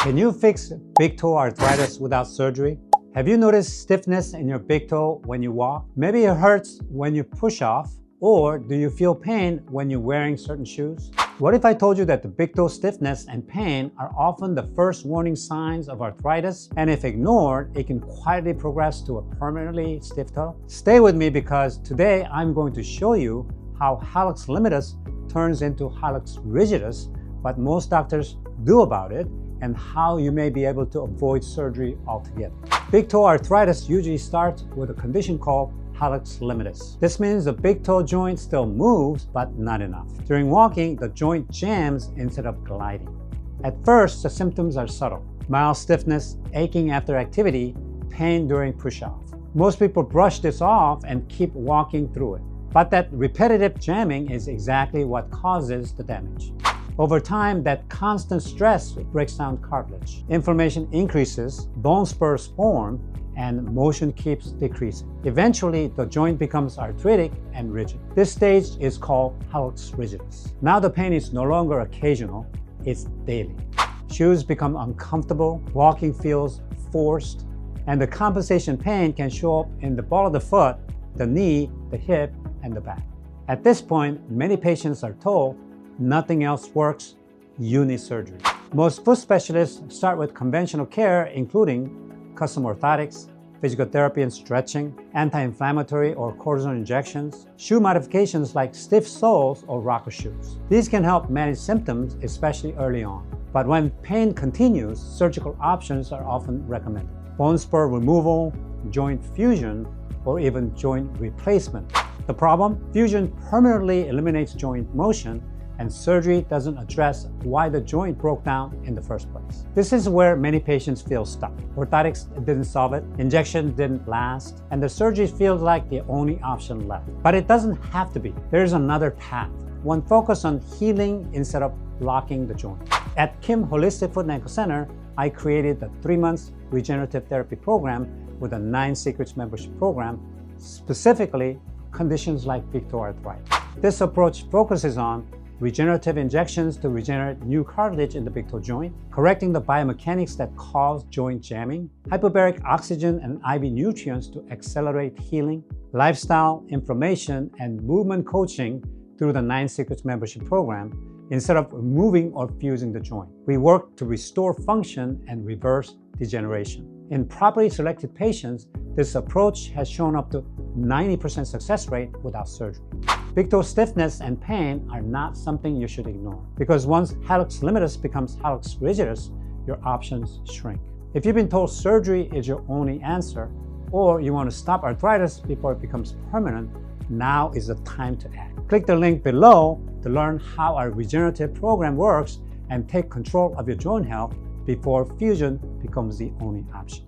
Can you fix big toe arthritis without surgery? Have you noticed stiffness in your big toe when you walk? Maybe it hurts when you push off, or do you feel pain when you're wearing certain shoes? What if I told you that the big toe stiffness and pain are often the first warning signs of arthritis, and if ignored, it can quietly progress to a permanently stiff toe? Stay with me because today I'm going to show you how Hallux limitus turns into Hallux rigidus, what most doctors do about it, and how you may be able to avoid surgery altogether. Big toe arthritis usually starts with a condition called Hallux limitus. This means the big toe joint still moves, but not enough. During walking, the joint jams instead of gliding. At first, the symptoms are subtle. Mild stiffness, aching after activity, pain during push-off. Most people brush this off and keep walking through it. But that repetitive jamming is exactly what causes the damage. Over time, that constant stress breaks down cartilage. Inflammation increases, bone spurs form, and motion keeps decreasing. Eventually, the joint becomes arthritic and rigid. This stage is called Hallux rigidus. Now the pain is no longer occasional, it's daily. Shoes become uncomfortable, walking feels forced, and the compensation pain can show up in the ball of the foot, the knee, the hip, and the back. At this point, many patients are told, nothing else works, you need surgery. Most foot specialists start with conventional care, including custom orthotics, physical therapy and stretching, anti-inflammatory or cortisone injections, shoe modifications like stiff soles or rocker shoes. These can help manage symptoms, especially early on. But when pain continues, surgical options are often recommended. Bone spur removal, joint fusion, or even joint replacement. The problem? Fusion permanently eliminates joint motion, and surgery doesn't address why the joint broke down in the first place. This is where many patients feel stuck. Orthotics didn't solve it, injection didn't last, and the surgery feels like the only option left. But it doesn't have to be. There's another path, one focused on healing instead of blocking the joint. At Kim Holistic Foot and Ankle Center, I created the 3-month regenerative therapy program with a 9 Secrets membership program, specifically conditions like big toe arthritis. This approach focuses on regenerative injections to regenerate new cartilage in the big toe joint, correcting the biomechanics that cause joint jamming, hyperbaric oxygen and IV nutrients to accelerate healing, lifestyle, inflammation, and movement coaching through the 9 Secrets membership program instead of removing or fusing the joint. We work to restore function and reverse degeneration. In properly selected patients, this approach has shown up to 90% success rate without surgery. Big toe stiffness and pain are not something you should ignore, because once Hallux limitus becomes Hallux rigidus, your options shrink. If you've been told surgery is your only answer, or you want to stop arthritis before it becomes permanent, now is the time to act. Click the link below to learn how our regenerative program works and take control of your joint health before fusion becomes the only option.